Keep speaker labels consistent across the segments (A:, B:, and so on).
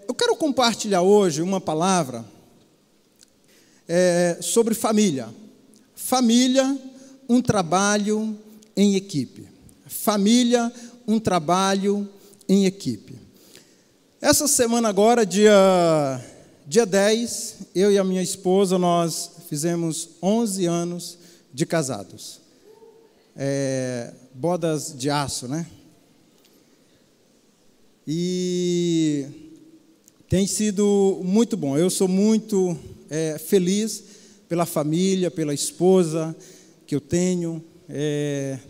A: Eu quero compartilhar hoje uma palavra sobre família. Família, um trabalho em equipe. Família, um trabalho em equipe. Essa semana agora, dia 10, eu e a minha esposa, nós fizemos 11 anos de casados. Bodas de aço, né? E tem sido muito bom. Eu sou muito feliz pela família, pela esposa que eu tenho.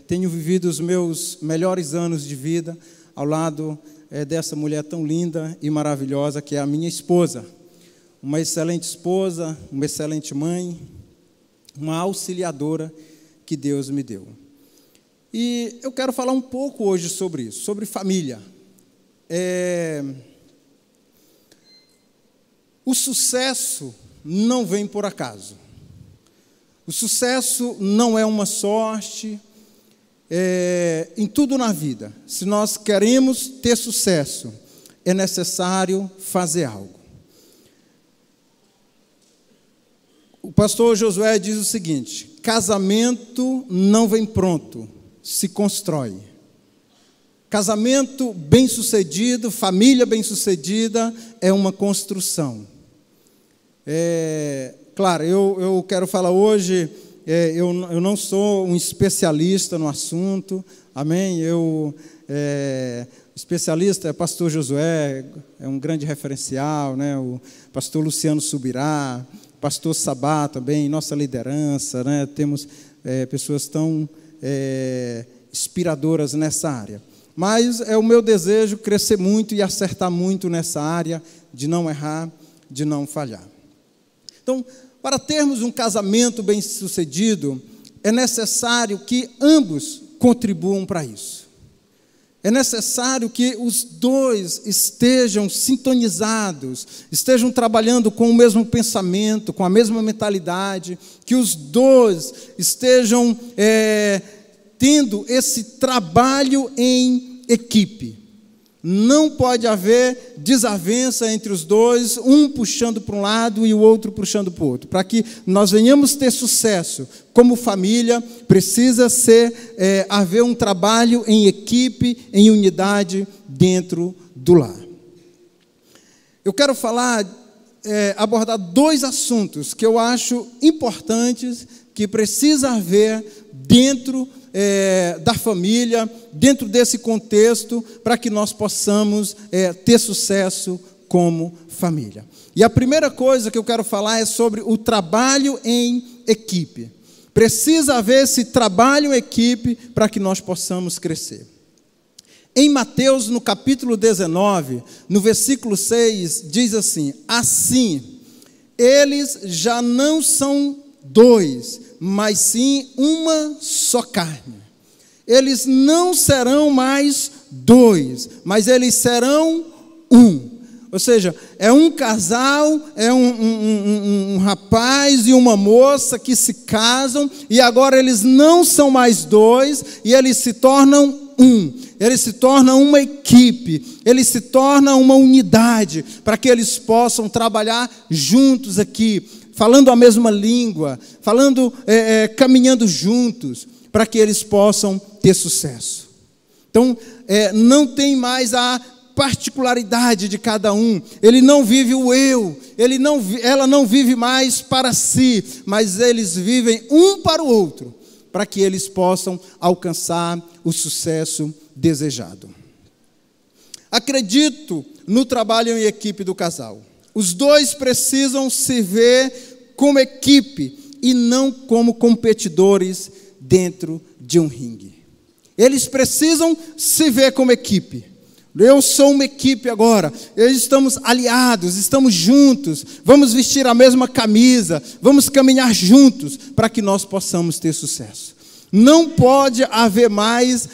A: Tenho vivido os meus melhores anos de vida ao lado dessa mulher tão linda e maravilhosa que é a minha esposa. Uma excelente esposa, uma excelente mãe, uma auxiliadora que Deus me deu. E eu quero falar um pouco hoje sobre isso, sobre família. O sucesso não vem por acaso. O sucesso não é uma sorte. Em tudo na vida, se nós queremos ter sucesso, é necessário fazer algo. O pastor Josué diz o seguinte: casamento não vem pronto, se constrói. Casamento bem-sucedido, família bem-sucedida é uma construção. Claro, eu quero falar hoje, eu não sou um especialista no assunto, amém? Especialista é pastor Josué, é um grande referencial, né? O pastor Luciano Subirá, pastor Sabá também, nossa liderança, né? Temos pessoas tão inspiradoras nessa área. Mas é o meu desejo crescer muito e acertar muito nessa área, de não errar, de não falhar. Então, para termos um casamento bem-sucedido, é necessário que ambos contribuam para isso. É necessário que os dois estejam sintonizados, estejam trabalhando com o mesmo pensamento, com a mesma mentalidade, que os dois estejam tendo esse trabalho em equipe. Não pode haver desavença entre os dois, um puxando para um lado e o outro puxando para o outro. Para que nós venhamos ter sucesso como família, precisa haver um trabalho em equipe, em unidade dentro do lar. Eu quero abordar dois assuntos que eu acho importantes, que precisa haver dentro da família, dentro desse contexto, para que nós possamos ter sucesso como família. E a primeira coisa que eu quero falar é sobre o trabalho em equipe. Precisa haver esse trabalho em equipe para que nós possamos crescer. Em Mateus, no capítulo 19, no versículo 6, diz assim: assim, eles já não são dois, mas sim uma só carne. Eles não serão mais dois, mas eles serão um. Ou seja, é um casal, é um rapaz e uma moça que se casam, e agora eles não são mais dois, e eles se tornam um. Eles se tornam uma equipe, eles se tornam uma unidade, para que eles possam trabalhar juntos aqui, falando a mesma língua, caminhando juntos, para que eles possam ter sucesso. Então, não tem mais a particularidade de cada um. Ele não vive o eu, ela não vive mais para si, mas eles vivem um para o outro, para que eles possam alcançar o sucesso desejado. Acredito no trabalho em equipe do casal. Os dois precisam se ver como equipe e não como competidores dentro de um ringue. Eles precisam se ver como equipe. Eu sou uma equipe agora, estamos aliados, estamos juntos, vamos vestir a mesma camisa, vamos caminhar juntos para que nós possamos ter sucesso. Não pode haver mais,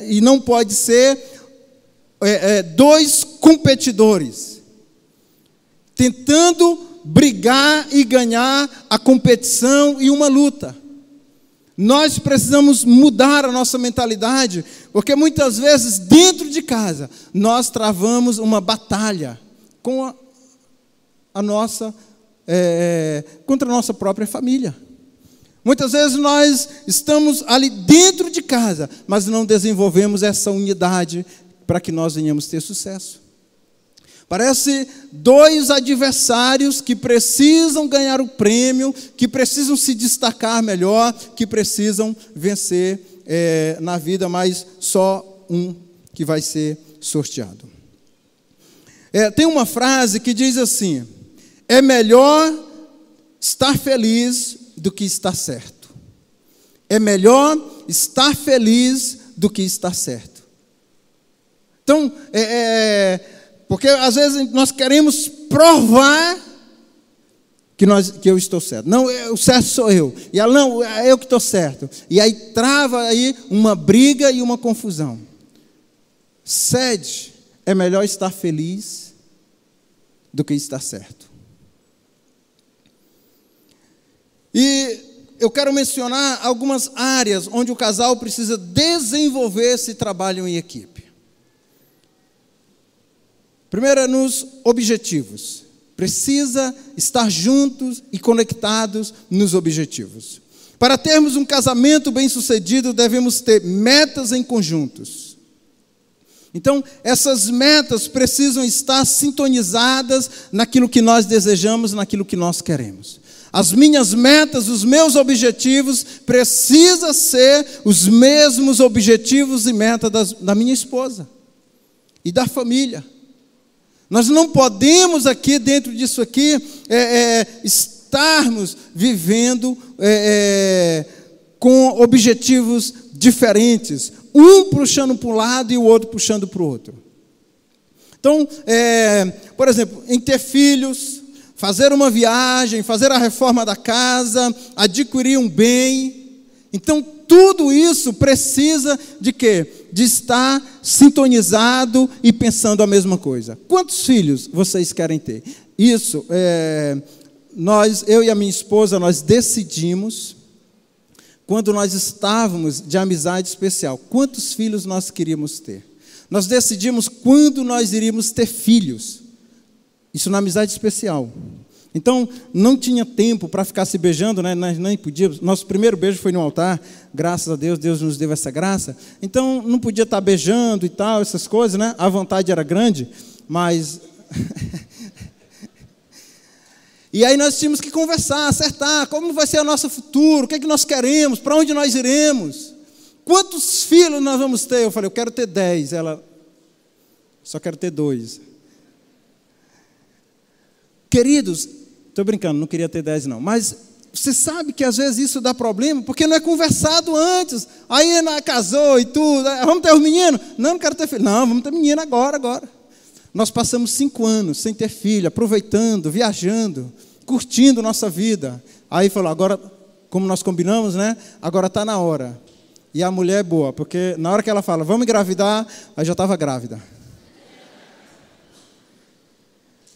A: e não pode ser dois competidores tentando brigar e ganhar a competição e uma luta. Nós precisamos mudar a nossa mentalidade. Porque muitas vezes, dentro de casa, nós travamos uma batalha com contra a nossa própria família. Muitas vezes nós estamos ali dentro de casa, mas não desenvolvemos essa unidade para que nós venhamos ter sucesso. Parece dois adversários que precisam ganhar o prêmio, que precisam se destacar melhor, que precisam vencer na vida, mas só um que vai ser sorteado. Tem uma frase que diz assim: é melhor estar feliz do que estar certo. É melhor estar feliz do que estar certo. Então, porque às vezes nós queremos provar que eu estou certo. Não, o certo sou eu. E ela, não, é eu que estou certo. E aí trava aí uma briga e uma confusão. Cede, é melhor estar feliz do que estar certo. E eu quero mencionar algumas áreas onde o casal precisa desenvolver esse trabalho em equipe. Primeiro é nos objetivos. Precisa estar juntos e conectados nos objetivos. Para termos um casamento bem-sucedido, devemos ter metas em conjuntos. Então, essas metas precisam estar sintonizadas naquilo que nós desejamos, naquilo que nós queremos. As minhas metas, os meus objetivos, precisam ser os mesmos objetivos e metas da minha esposa e da família. Nós não podemos aqui, dentro disso aqui, estarmos vivendo com objetivos diferentes, um puxando para um lado e o outro puxando para o outro. Então, por exemplo, em ter filhos, fazer uma viagem, fazer a reforma da casa, adquirir um bem. Então, tudo isso precisa de quê? De estar sintonizado e pensando a mesma coisa. Quantos filhos vocês querem ter? Isso, eu e a minha esposa, nós decidimos, quando nós estávamos de amizade especial, quantos filhos nós queríamos ter. Nós decidimos quando nós iríamos ter filhos. Isso na amizade especial. Então, não tinha tempo para ficar se beijando, né? Nós nem podíamos. Nosso primeiro beijo foi no altar, graças a Deus, Deus nos deu essa graça. Então, não podia estar beijando e tal, essas coisas, né? A vontade era grande, mas... E aí nós tínhamos que conversar, acertar, como vai ser o nosso futuro, o que é que nós queremos, para onde nós iremos, quantos filhos nós vamos ter. Eu falei, eu quero ter 10, ela, só quero ter 2. Queridos, estou brincando, não queria ter 10 não, mas você sabe que às vezes isso dá problema, porque não é conversado antes, aí casou e tudo, vamos ter os meninos? Não quero ter filho, não, vamos ter menino agora. Nós passamos 5 anos sem ter filho, aproveitando, viajando, curtindo nossa vida. Aí falou, agora, como nós combinamos, né? Agora está na hora. E a mulher é boa, porque na hora que ela fala, vamos engravidar, aí já estava grávida.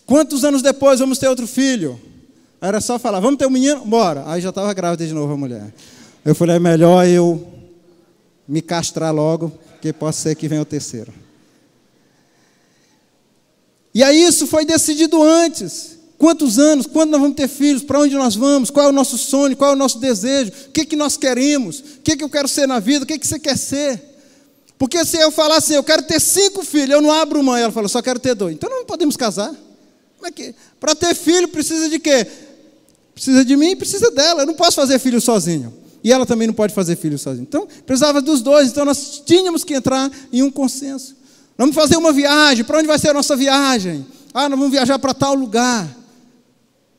A: Quantos anos depois vamos ter outro filho? Aí era só falar, vamos ter um menino? Bora. Aí já estava grávida de novo a mulher. Eu falei, é melhor eu me castrar logo, porque pode ser que venha o terceiro. E aí isso foi decidido antes. Quantos anos? Quando nós vamos ter filhos? Para onde nós vamos? Qual é o nosso sonho? Qual é o nosso desejo? O que nós queremos? O que eu quero ser na vida? O que você quer ser? Porque se eu falar assim, eu quero ter 5 filhos, eu não abro mão. Ela fala, só quero ter 2. Então não podemos casar. Para ter filho precisa de quê? Precisa de mim e precisa dela. Eu não posso fazer filho sozinho. E ela também não pode fazer filho sozinho. Então, precisava dos dois. Então, nós tínhamos que entrar em um consenso. Vamos fazer uma viagem. Para onde vai ser a nossa viagem? Nós vamos viajar para tal lugar.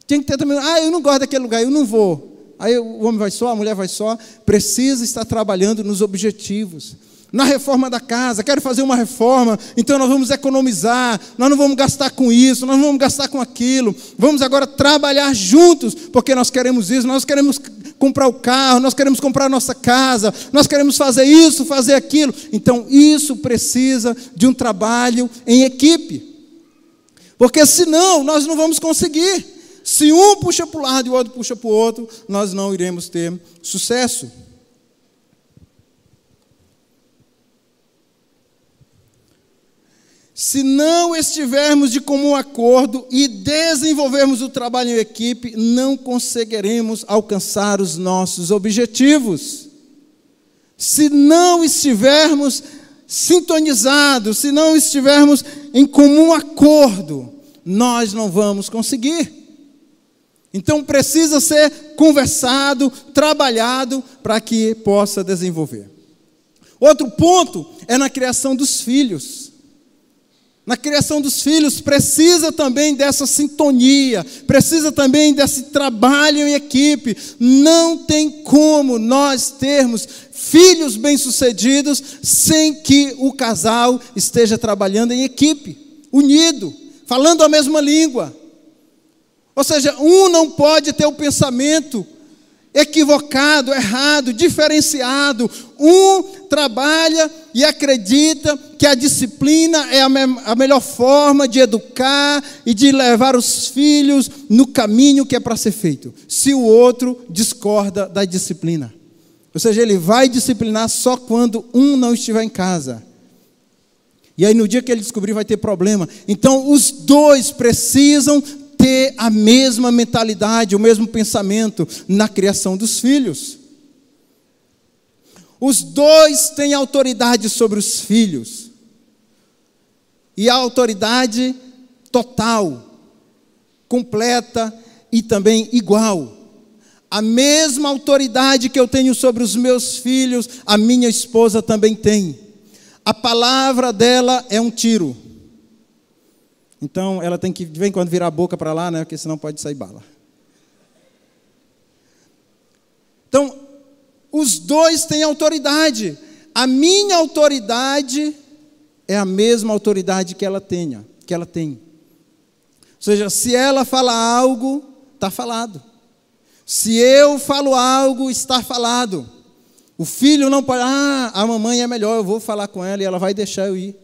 A: Tem que ter também. Eu não gosto daquele lugar, eu não vou. Aí o homem vai só, a mulher vai só. Precisa estar trabalhando nos objetivos. Na reforma da casa, quero fazer uma reforma, então nós vamos economizar, nós não vamos gastar com isso, nós não vamos gastar com aquilo, vamos agora trabalhar juntos, porque nós queremos isso, nós queremos comprar o carro, nós queremos comprar a nossa casa, nós queremos fazer isso, fazer aquilo. Então isso precisa de um trabalho em equipe, porque senão nós não vamos conseguir. Se um puxa para o lado e o outro puxa para o outro, nós não iremos ter sucesso. Se não estivermos de comum acordo e desenvolvermos o trabalho em equipe, não conseguiremos alcançar os nossos objetivos. Se não estivermos sintonizados, se não estivermos em comum acordo, nós não vamos conseguir. Então precisa ser conversado, trabalhado para que possa desenvolver. Outro ponto é na criação dos filhos. Na criação dos filhos precisa também dessa sintonia, precisa também desse trabalho em equipe. Não tem como nós termos filhos bem-sucedidos sem que o casal esteja trabalhando em equipe, unido, falando a mesma língua. Ou seja, um não pode ter o pensamento equivocado, errado, diferenciado. Um trabalha e acredita que a disciplina é a melhor forma de educar e de levar os filhos no caminho que é para ser feito. Se o outro discorda da disciplina. Ou seja, ele vai disciplinar só quando um não estiver em casa. E aí no dia que ele descobrir vai ter problema. Então os dois precisam ter a mesma mentalidade, o mesmo pensamento na criação dos filhos. Os dois têm autoridade sobre os filhos. E a autoridade total, completa e também igual. A mesma autoridade que eu tenho sobre os meus filhos, a minha esposa também tem. A palavra dela é um tiro. Então, ela tem que, de vez em quando, virar a boca para lá, né? Porque senão pode sair bala. Então, os dois têm autoridade. A minha autoridade é a mesma autoridade que ela tem. Ou seja, se ela fala algo, está falado. Se eu falo algo, está falado. O filho não pode, a mamãe é melhor, eu vou falar com ela e ela vai deixar eu ir.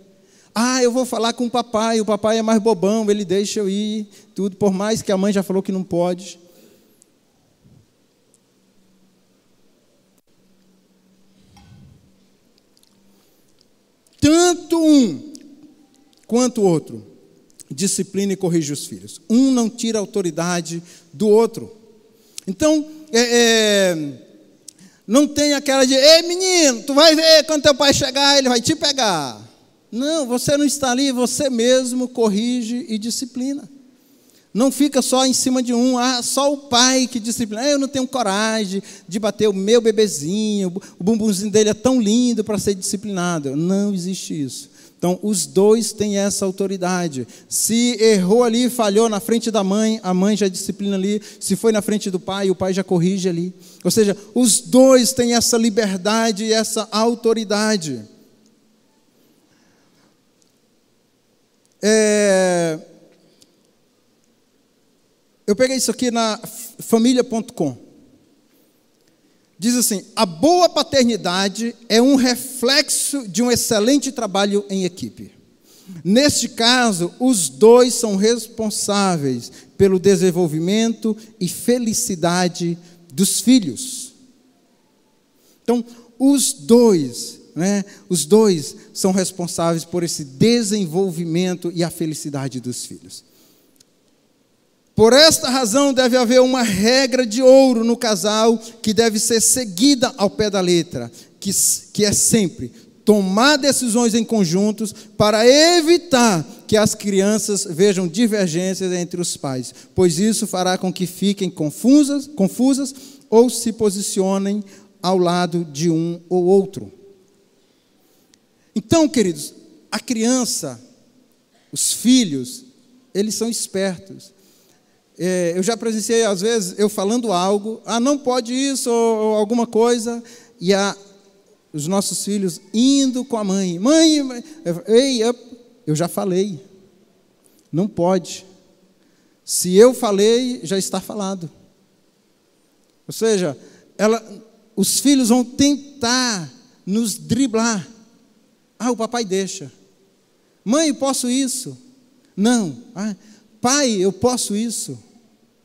A: Eu vou falar com o papai é mais bobão, ele deixa eu ir, tudo, por mais que a mãe já falou que não pode. Tanto um quanto o outro disciplina e corrige os filhos. Um não tira a autoridade do outro. Então, não tem aquela de, ei menino, tu vai ver quando teu pai chegar, ele vai te pegar. Não, você não está ali, você mesmo corrige e disciplina. Não fica só em cima de um, só o pai que disciplina. Eu não tenho coragem de bater o meu bebezinho, o bumbumzinho dele é tão lindo para ser disciplinado. Não existe isso. Então, os dois têm essa autoridade. Se errou ali, falhou na frente da mãe, a mãe já disciplina ali. Se foi na frente do pai, o pai já corrige ali. Ou seja, os dois têm essa liberdade e essa autoridade. Eu peguei isso aqui na família.com. Diz assim: a boa paternidade é um reflexo de um excelente trabalho em equipe. Neste caso, os dois são responsáveis pelo desenvolvimento e felicidade dos filhos. Então, os dois são responsáveis por esse desenvolvimento e a felicidade dos filhos. Por esta razão, deve haver uma regra de ouro no casal que deve ser seguida ao pé da letra, que é sempre tomar decisões em conjuntos para evitar que as crianças vejam divergências entre os pais, pois isso fará com que fiquem confusas ou se posicionem ao lado de um ou outro. Então, queridos, a criança, os filhos, eles são espertos. Eu já presenciei, às vezes, eu falando algo, não pode isso, ou alguma coisa, e os nossos filhos indo com a mãe. Mãe, eu já falei, não pode. Se eu falei, já está falado. Ou seja, os filhos vão tentar nos driblar. O papai deixa. Mãe, posso isso? Não. Pai, eu posso isso?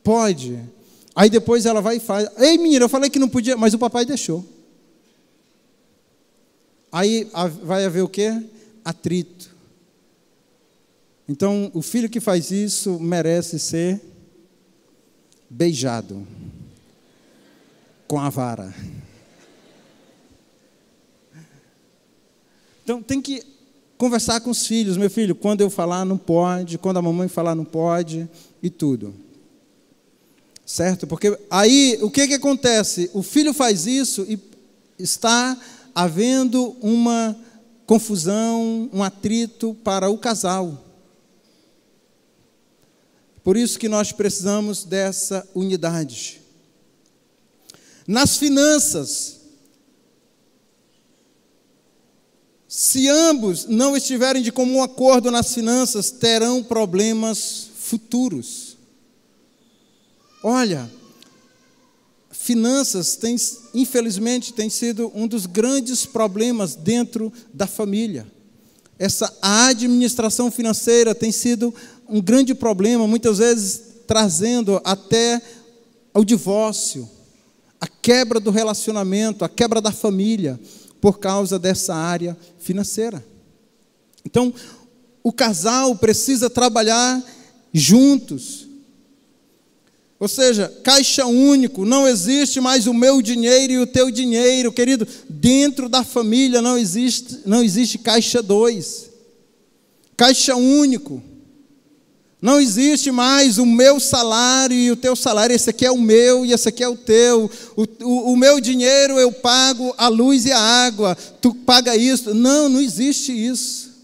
A: Pode. Aí depois ela vai e faz. Ei, menina, eu falei que não podia, mas o papai deixou. Aí vai haver o quê? Atrito. Então, o filho que faz isso merece ser beijado com a vara. Então, tem que conversar com os filhos. Meu filho, quando eu falar não pode, quando a mamãe falar não pode, e tudo. Certo? Porque aí, o que acontece? O filho faz isso e está havendo uma confusão, um atrito para o casal. Por isso que nós precisamos dessa unidade. Nas finanças, se ambos não estiverem de comum acordo nas finanças, terão problemas futuros. Olha, finanças, infelizmente, tem sido um dos grandes problemas dentro da família. A administração financeira tem sido um grande problema, muitas vezes trazendo até ao divórcio, a quebra do relacionamento, a quebra da família, por causa dessa área financeira. Então, o casal precisa trabalhar juntos. Ou seja, caixa único, não existe mais o meu dinheiro e o teu dinheiro, querido. Dentro da família não existe caixa 2. Caixa único. Não existe mais o meu salário e o teu salário. Esse aqui é o meu e esse aqui é o teu. O meu dinheiro eu pago a luz e a água. Tu paga isso. Não existe isso.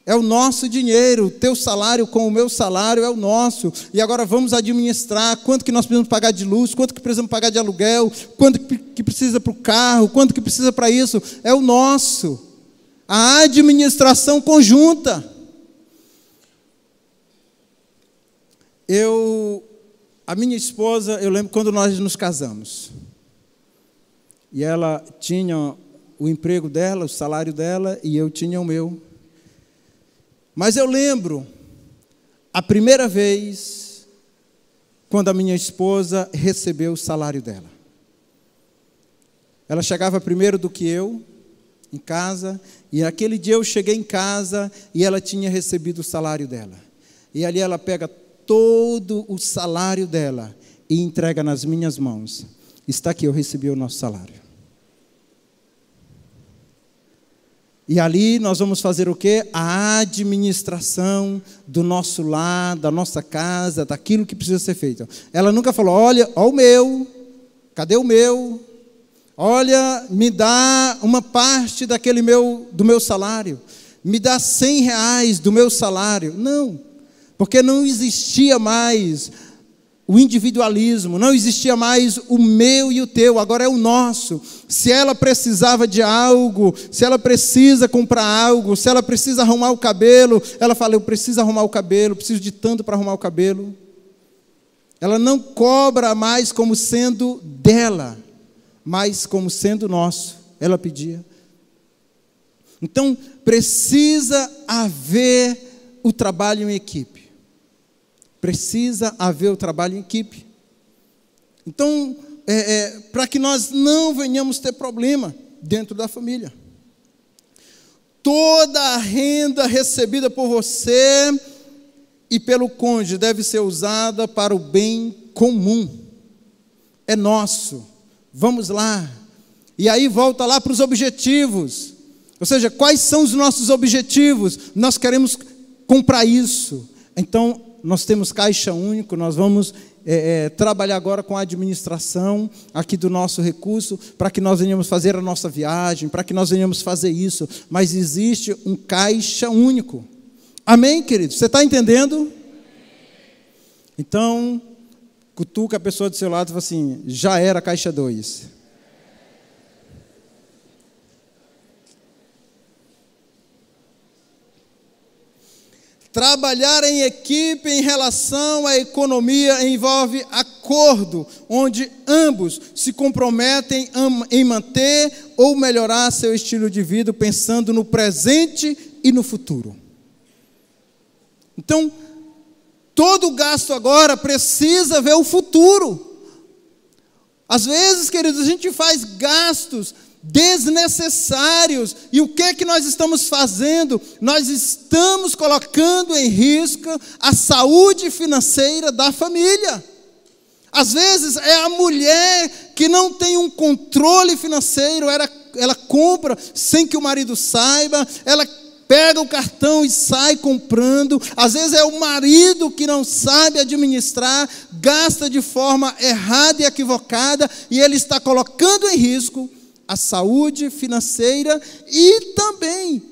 A: É o nosso dinheiro. O teu salário com o meu salário é o nosso. E agora vamos administrar quanto que nós precisamos pagar de luz, quanto que precisamos pagar de aluguel, quanto que precisa para o carro, quanto que precisa para isso. É o nosso. A administração conjunta. A minha esposa, eu lembro quando nós nos casamos, e ela tinha o emprego dela, o salário dela, e eu tinha o meu. Mas eu lembro, a primeira vez, quando a minha esposa recebeu o salário dela. Ela chegava primeiro do que eu, em casa, e naquele dia eu cheguei em casa, e ela tinha recebido o salário dela. E ali ela pega todo o salário dela e entrega nas minhas mãos. Está aqui, eu recebi o nosso salário. E ali nós vamos fazer o quê? A administração do nosso lar, da nossa casa, daquilo que precisa ser feito. Ela nunca falou, olha o meu, cadê o meu? Olha, me dá uma parte do meu salário. Me dá R$100 do meu salário. Não. Porque não existia mais o individualismo, não existia mais o meu e o teu, agora é o nosso. Se ela precisava de algo, se ela precisa comprar algo, se ela precisa arrumar o cabelo, ela fala, eu preciso arrumar o cabelo, preciso de tanto para arrumar o cabelo. Ela não cobra mais como sendo dela, mas como sendo nosso, ela pedia. Então, precisa haver o trabalho em equipe. Precisa haver o trabalho em equipe. Então, para que nós não venhamos ter problema dentro da família. Toda a renda recebida por você e pelo cônjuge deve ser usada para o bem comum. É nosso. Vamos lá. E aí volta lá para os objetivos. Ou seja, quais são os nossos objetivos? Nós queremos comprar isso. Então, nós temos caixa único, nós vamos trabalhar agora com a administração aqui do nosso recurso, para que nós venhamos fazer a nossa viagem, para que nós venhamos fazer isso, mas existe um caixa único. Amém, querido? Você está entendendo? Então, cutuca a pessoa do seu lado e fala assim, já era caixa 2. Trabalhar em equipe em relação à economia envolve acordo, onde ambos se comprometem em manter ou melhorar seu estilo de vida, pensando no presente e no futuro. Então, todo gasto agora precisa ver o futuro. Às vezes, queridos, a gente faz gastos desnecessários. E o que é que nós estamos fazendo? Nós estamos colocando em risco a saúde financeira da família. Às vezes é a mulher que não tem um controle financeiro, ela compra sem que o marido saiba, ela pega o cartão e sai comprando. Às vezes é o marido que não sabe administrar, gasta de forma errada e equivocada, e ele está colocando em risco a saúde financeira e também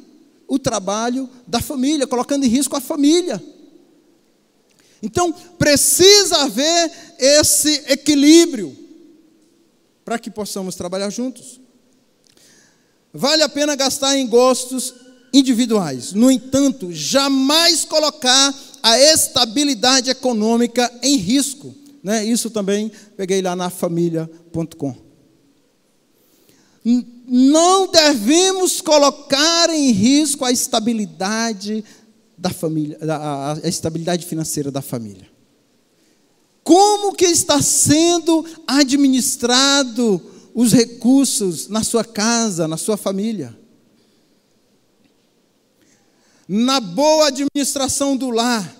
A: o trabalho da família, colocando em risco a família. Então, precisa haver esse equilíbrio para que possamos trabalhar juntos. Vale a pena gastar em gostos individuais. No entanto, jamais colocar a estabilidade econômica em risco. Né? Isso também peguei lá na família.com. Não devemos colocar em risco a estabilidade da família, a estabilidade financeira da família. Como que está sendo administrado os recursos na sua casa, na sua família? Na boa administração do lar.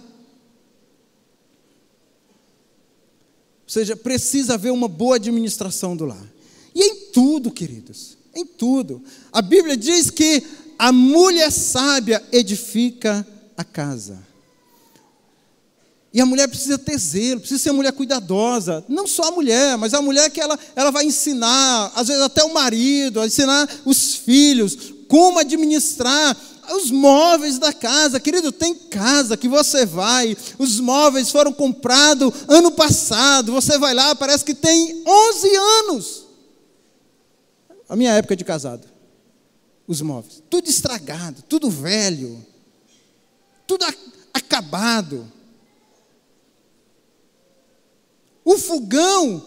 A: Ou seja, precisa haver uma boa administração do lar. E em tudo, queridos, em tudo. A Bíblia diz que a mulher sábia edifica a casa. E a mulher precisa ter zelo, precisa ser uma mulher cuidadosa. Não só a mulher, mas a mulher que ela vai ensinar, às vezes até o marido, a ensinar os filhos, como administrar os móveis da casa. Querido, tem casa que você vai, os móveis foram comprados ano passado, você vai lá, parece que tem 11 anos. A minha época de casado, os móveis, tudo estragado, tudo velho, tudo acabado. O fogão,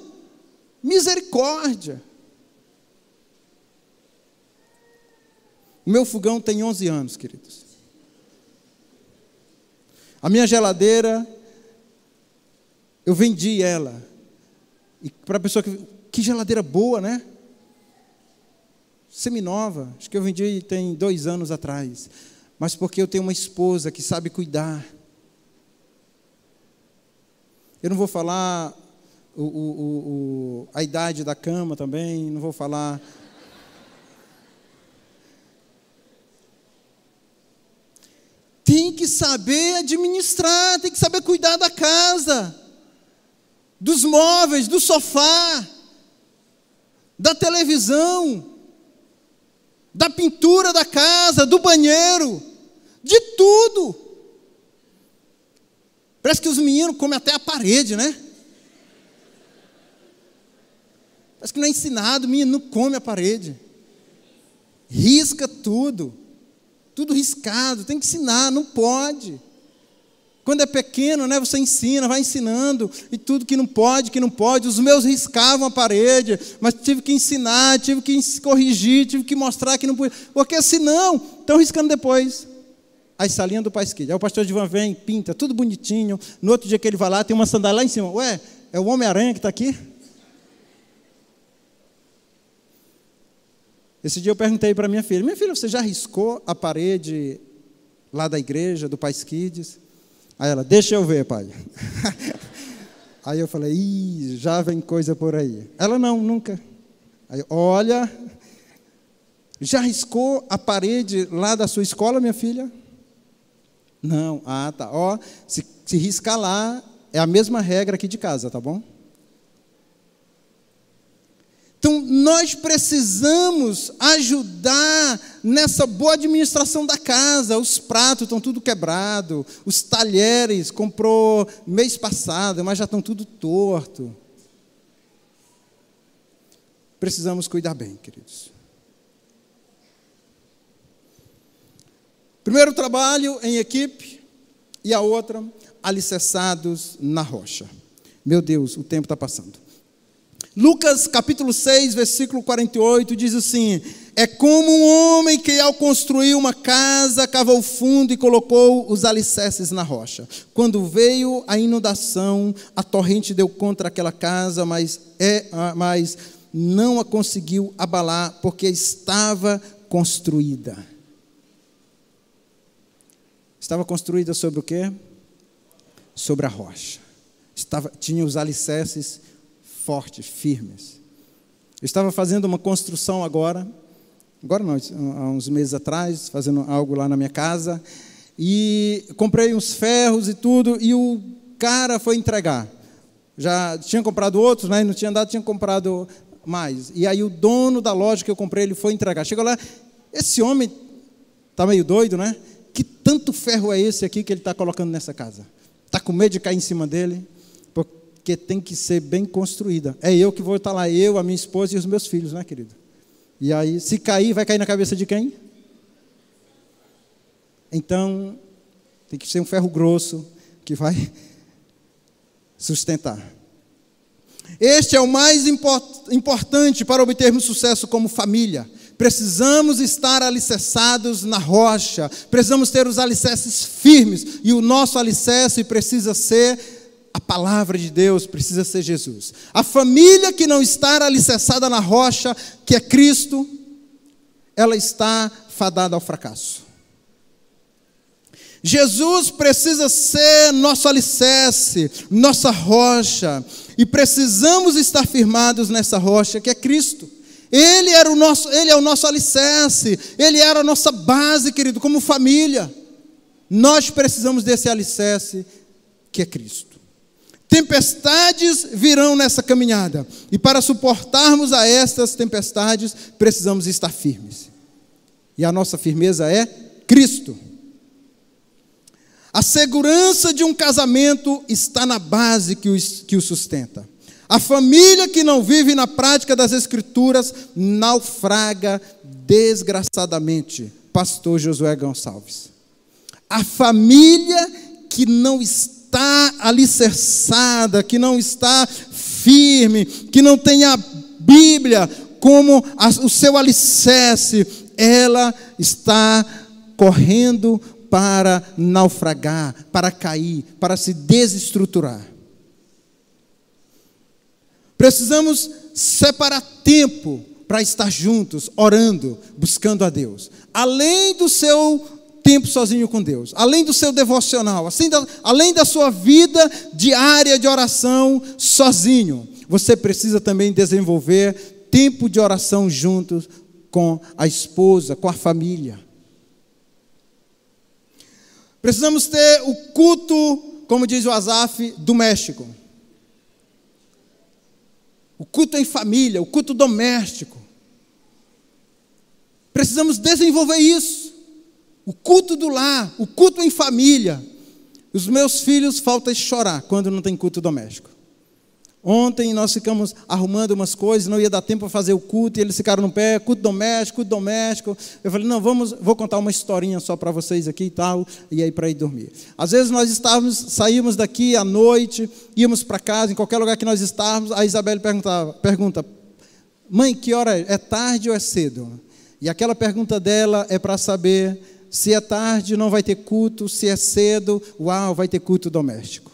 A: misericórdia. O meu fogão tem 11 anos, queridos. A minha geladeira, eu vendi ela. E para a pessoa que geladeira boa, né? Seminova, acho que eu vendi tem 2 anos atrás. Mas porque eu tenho uma esposa que sabe cuidar. Eu não vou falar a idade da cama também, não vou falar. Tem que saber administrar, tem que saber cuidar da casa, dos móveis, do sofá, da televisão, da pintura da casa, do banheiro, de tudo. Parece que os meninos comem até a parede, né? Parece que não é ensinado, o menino não come a parede. Risca tudo. Tudo riscado, tem que ensinar, não pode. Quando é pequeno, né, você ensina, vai ensinando, e tudo que não pode. Os meus riscavam a parede, mas tive que ensinar, tive que corrigir, tive que mostrar que não podia, porque senão, estão riscando depois. Aí salinha do Pai Skid. Aí o pastor Divan vem, pinta, tudo bonitinho, no outro dia que ele vai lá, tem uma sandália lá em cima. Ué, é o Homem-Aranha que está aqui? Esse dia eu perguntei para minha filha, você já riscou a parede lá da igreja, do Pai Kids? Aí ela, deixa eu ver, pai. Aí eu falei, já vem coisa por aí. Ela, não, nunca. Aí, olha, já riscou a parede lá da sua escola, minha filha? Não, tá. Ó, se riscar lá, é a mesma regra aqui de casa, tá bom? Então, nós precisamos ajudar nessa boa administração da casa. Os pratos estão tudo quebrados, os talheres comprou mês passado, mas já estão tudo torto. Precisamos cuidar bem, queridos. Primeiro trabalho em equipe e a outra, alicerçados na rocha. Meu Deus, o tempo está passando. Lucas capítulo 6, versículo 48, diz assim: é como um homem que ao construir uma casa, cavou fundo e colocou os alicerces na rocha. Quando veio a inundação, a torrente deu contra aquela casa, mas não a conseguiu abalar, porque estava construída. Estava construída sobre o quê? Sobre a rocha. Tinha os alicerces fortes, firmes. Eu estava fazendo uma construção agora não, há uns meses atrás, fazendo algo lá na minha casa, e comprei uns ferros e tudo, e o cara foi entregar. Já tinha comprado outros, né? Não tinha dado, tinha comprado mais. E aí o dono da loja que eu comprei, ele foi entregar. Chegou lá, esse homem está meio doido, né? Que tanto ferro é esse aqui que ele está colocando nessa casa? Está com medo de cair em cima dele? Porque tem que ser bem construída. É eu que vou estar lá, eu, a minha esposa e os meus filhos, né, querido? E aí, se cair, vai cair na cabeça de quem? Então, tem que ser um ferro grosso que vai sustentar. Este é o mais importante para obtermos sucesso como família. Precisamos estar alicerçados na rocha, precisamos ter os alicerces firmes, e o nosso alicerce precisa ser a palavra de Deus, precisa ser Jesus. A família que não está alicerçada na rocha, que é Cristo, ela está fadada ao fracasso. Jesus precisa ser nosso alicerce, nossa rocha, e precisamos estar firmados nessa rocha que é Cristo. Ele é o nosso alicerce, Ele era a nossa base, querido, como família. Nós precisamos desse alicerce que é Cristo. Tempestades virão nessa caminhada, e para suportarmos a estas tempestades, precisamos estar firmes. E a nossa firmeza é Cristo. A segurança de um casamento está na base que o sustenta. A família que não vive na prática das Escrituras naufraga desgraçadamente. Pastor Josué Gonçalves. A família que não está alicerçada, que não está firme, que não tem a Bíblia como o seu alicerce, ela está correndo para naufragar, para cair, para se desestruturar. Precisamos separar tempo para estar juntos, orando, buscando a Deus. Além do seu tempo sozinho com Deus, além do seu devocional, além da sua vida diária de oração sozinho, você precisa também desenvolver tempo de oração juntos com a esposa, com a família. Precisamos ter o culto, como diz o Asaf, doméstico. O culto em família, o culto doméstico. Precisamos desenvolver isso. O culto do lar, o culto em família. Os meus filhos faltam chorar quando não tem culto doméstico. Ontem nós ficamos arrumando umas coisas, não ia dar tempo para fazer o culto, e eles ficaram no pé, culto doméstico. Eu falei, não, vou contar uma historinha só para vocês aqui e tal, e aí para ir dormir. Às vezes nós saímos daqui à noite, íamos para casa, em qualquer lugar que nós estávamos, a Isabelle pergunta, mãe, que hora é? É tarde ou é cedo? E aquela pergunta dela é para saber se é tarde, não vai ter culto, se é cedo, vai ter culto doméstico.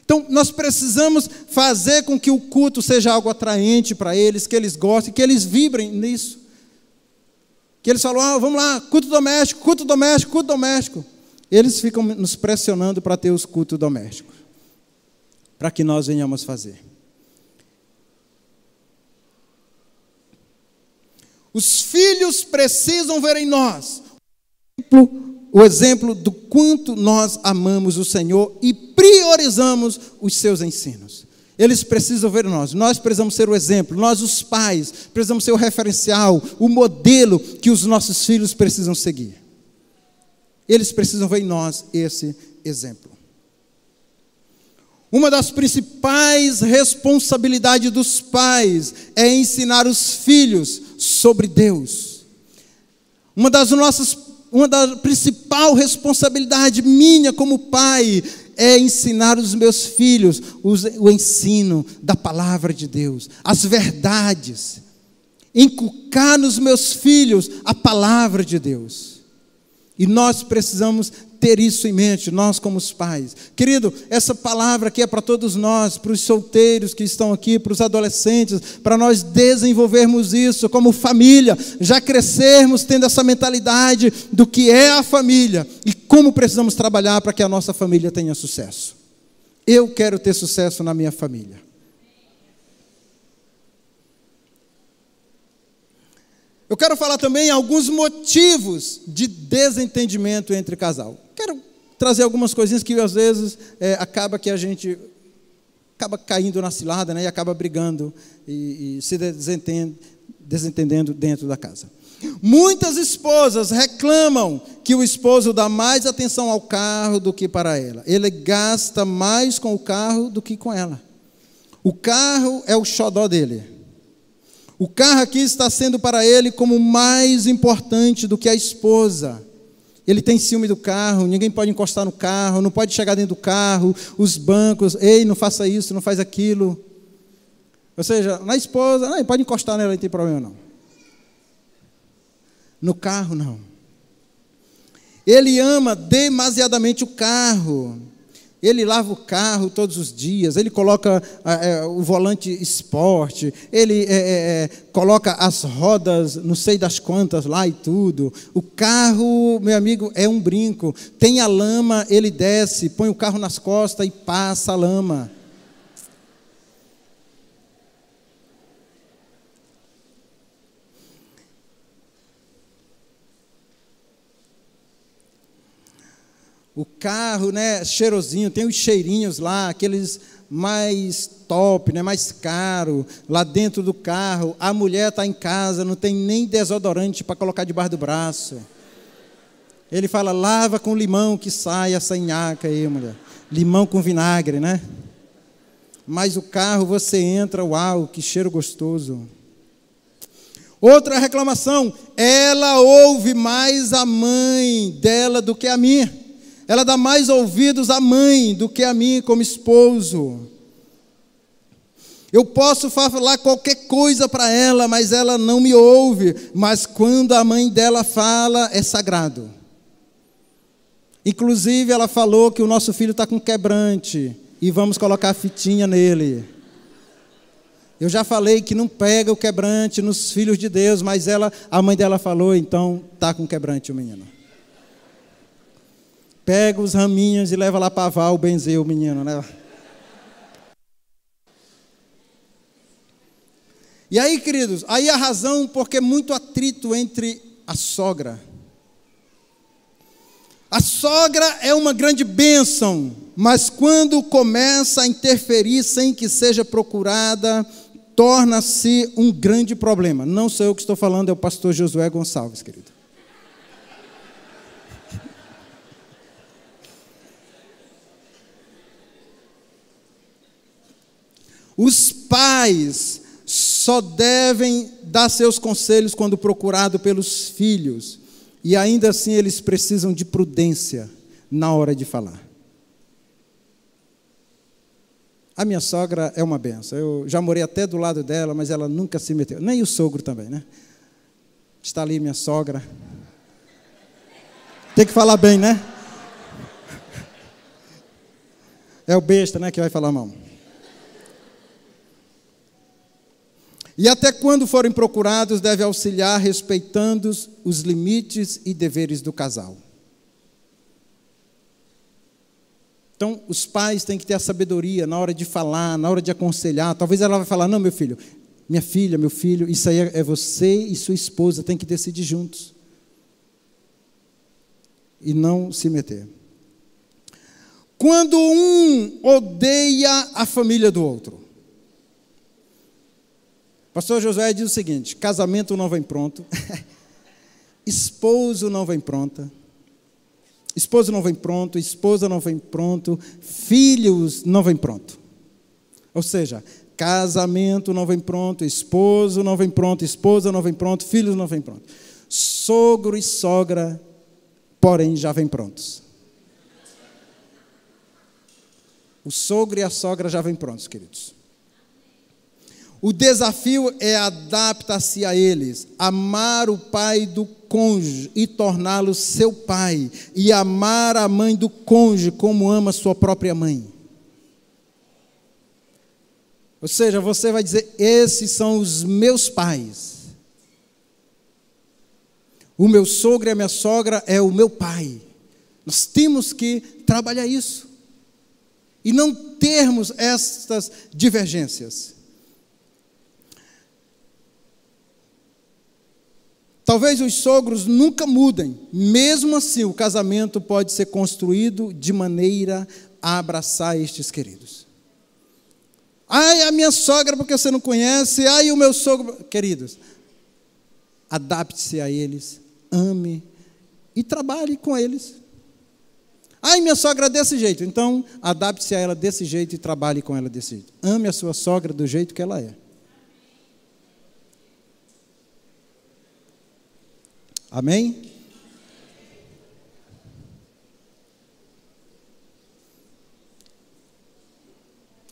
A: Então, nós precisamos fazer com que o culto seja algo atraente para eles, que eles gostem, que eles vibrem nisso. Que eles falam, vamos lá, culto doméstico. Eles ficam nos pressionando para ter os cultos domésticos, para que nós venhamos fazer. Os filhos precisam ver em nós o exemplo do quanto nós amamos o Senhor e priorizamos os seus ensinos. Eles precisam ver nós precisamos ser o exemplo, nós os pais, precisamos ser o referencial, o modelo que os nossos filhos precisam seguir. Eles precisam ver em nós esse exemplo. Uma das principais responsabilidades dos pais é ensinar os filhos sobre Deus. Uma da principal responsabilidade minha como pai é ensinar os meus filhos o ensino da palavra de Deus, as verdades, inculcar nos meus filhos a palavra de Deus. E nós precisamos ter isso em mente, nós como os pais. Querido, essa palavra aqui é para todos nós, para os solteiros que estão aqui, para os adolescentes, para nós desenvolvermos isso como família, já crescermos tendo essa mentalidade do que é a família e como precisamos trabalhar para que a nossa família tenha sucesso. Eu quero ter sucesso na minha família. Eu quero falar também alguns motivos de desentendimento entre casal. Quero trazer algumas coisinhas que às vezes acaba que a gente acaba caindo na cilada, né, e acaba brigando e se desentendendo dentro da casa. Muitas esposas reclamam que o esposo dá mais atenção ao carro do que para ela. Ele gasta mais com o carro do que com ela. O carro é o xodó dele. O carro aqui está sendo para ele como mais importante do que a esposa. Ele tem ciúme do carro, ninguém pode encostar no carro, não pode chegar dentro do carro, os bancos, ei, não faça isso, não faz aquilo. Ou seja, na esposa, não, pode encostar nela, não tem problema não. No carro, não. Ele ama demasiadamente o carro. Ele lava o carro todos os dias, ele coloca o volante esporte, ele coloca as rodas, não sei das quantas lá e tudo. O carro, meu amigo, é um brinco. Tem a lama, ele desce, põe o carro nas costas e passa a lama. O carro, né, cheirosinho, tem os cheirinhos lá, aqueles mais top, né, mais caro, lá dentro do carro. A mulher está em casa, não tem nem desodorante para colocar debaixo do braço. Ele fala, lava com limão que sai essa nhaca aí, mulher. Limão com vinagre, né? Mas o carro, você entra, uau, que cheiro gostoso. Outra reclamação, ela ouve mais a mãe dela do que a mim. Ela dá mais ouvidos à mãe do que a mim como esposo. Eu posso falar qualquer coisa para ela, mas ela não me ouve. Mas quando a mãe dela fala, é sagrado. Inclusive, ela falou que o nosso filho está com quebrante e vamos colocar a fitinha nele. Eu já falei que não pega o quebrante nos filhos de Deus, mas a mãe dela falou, então está com quebrante o menino. Pega os raminhos e leva lá para Val benzer o menino, né? E aí, queridos, aí a razão porque é muito atrito entre a sogra. A sogra é uma grande bênção, mas quando começa a interferir sem que seja procurada, torna-se um grande problema. Não sou eu que estou falando, é o pastor Josué Gonçalves, querido. Os pais só devem dar seus conselhos quando procurado pelos filhos. E ainda assim eles precisam de prudência na hora de falar. A minha sogra é uma benção. Eu já morei até do lado dela, mas ela nunca se meteu. Nem o sogro também, né? Está ali minha sogra. Tem que falar bem, né? É o besta, né, que vai falar mal. E até quando forem procurados, deve auxiliar respeitando os limites e deveres do casal. Então, os pais têm que ter a sabedoria na hora de falar, na hora de aconselhar. Talvez ela vai falar, não, meu filho, minha filha, meu filho, isso aí é você e sua esposa, tem que decidir juntos. E não se meter. Quando um odeia a família do outro. Pastor Josué diz o seguinte, casamento não vem pronto, esposo não vem pronta, esposo não vem pronto, esposa não vem pronto, filhos não vem pronto. Ou seja, casamento não vem pronto, esposo não vem pronto, esposa não vem pronto, filhos não vem pronto. Sogro e sogra, porém, já vêm prontos. O sogro e a sogra já vêm prontos, queridos. O desafio é adaptar-se a eles, amar o pai do cônjuge e torná-lo seu pai, e amar a mãe do cônjuge como ama sua própria mãe. Ou seja, você vai dizer: esses são os meus pais. O meu sogro e a minha sogra é o meu pai. Nós temos que trabalhar isso e não termos estas divergências. Talvez os sogros nunca mudem, mesmo assim o casamento pode ser construído de maneira a abraçar estes queridos. Ai, a minha sogra porque você não conhece, ai, o meu sogro. Queridos, adapte-se a eles, ame e trabalhe com eles. Ai, minha sogra é desse jeito, então adapte-se a ela desse jeito e trabalhe com ela desse jeito. Ame a sua sogra do jeito que ela é. Amém?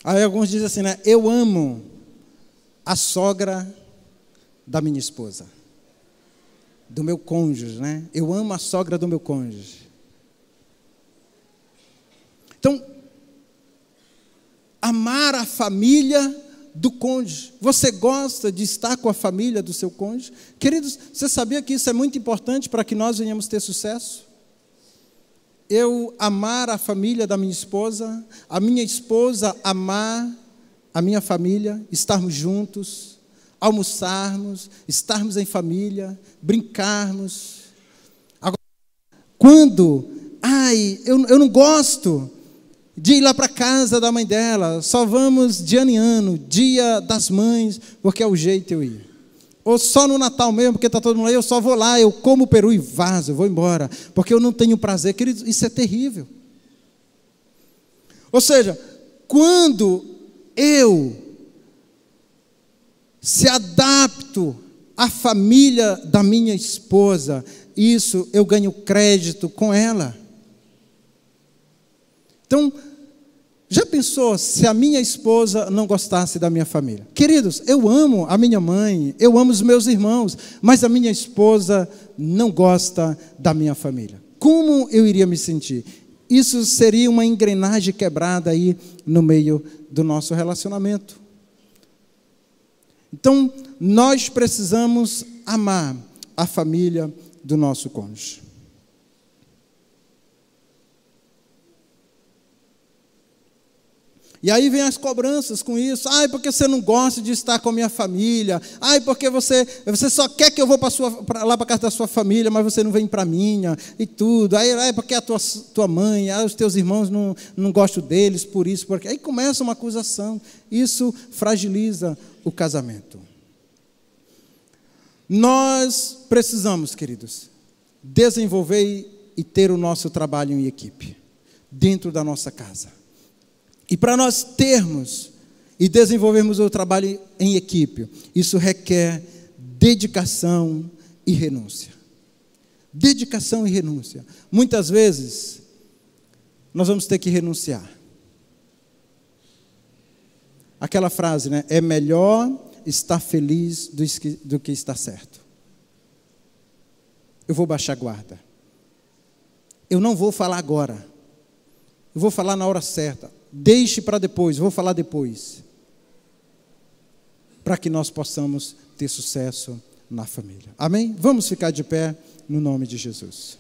A: Aí alguns dizem assim, né? Eu amo a sogra da minha esposa, do meu cônjuge, né? Eu amo a sogra do meu cônjuge. Então, amar a família do cônjuge. Você gosta de estar com a família do seu cônjuge? Queridos, você sabia que isso é muito importante para que nós venhamos ter sucesso? Eu amar a família da minha esposa, a minha esposa amar a minha família, estarmos juntos, almoçarmos, estarmos em família, brincarmos. Agora, quando, eu não gosto de ir lá para a casa da mãe dela, só vamos de ano em ano, dia das mães, porque é o jeito eu ir. Ou só no Natal mesmo, porque está todo mundo aí, eu só vou lá, eu como o peru e vazo, eu vou embora, porque eu não tenho prazer. Queridos, isso é terrível. Ou seja, quando eu se adapto à família da minha esposa, isso eu ganho crédito com ela. Então, já pensou se a minha esposa não gostasse da minha família? Queridos, eu amo a minha mãe, eu amo os meus irmãos, mas a minha esposa não gosta da minha família. Como eu iria me sentir? Isso seria uma engrenagem quebrada aí no meio do nosso relacionamento. Então, nós precisamos amar a família do nosso cônjuge. E aí vem as cobranças com isso. Ai, porque você não gosta de estar com a minha família. Ai, porque você só quer que eu vou lá para a casa da sua família, mas você não vem para a minha e tudo. Aí porque a tua mãe, os teus irmãos não gostam deles, por isso, porque... Aí começa uma acusação. Isso fragiliza o casamento. Nós precisamos, queridos, desenvolver e ter o nosso trabalho em equipe, dentro da nossa casa. E para nós termos e desenvolvermos o trabalho em equipe, isso requer dedicação e renúncia. Dedicação e renúncia. Muitas vezes, nós vamos ter que renunciar. Aquela frase, né? É melhor estar feliz do que estar certo. Eu vou baixar a guarda. Eu não vou falar agora. Eu vou falar na hora certa. Deixe para depois, vou falar depois. Para que nós possamos ter sucesso na família. Amém? Vamos ficar de pé no nome de Jesus.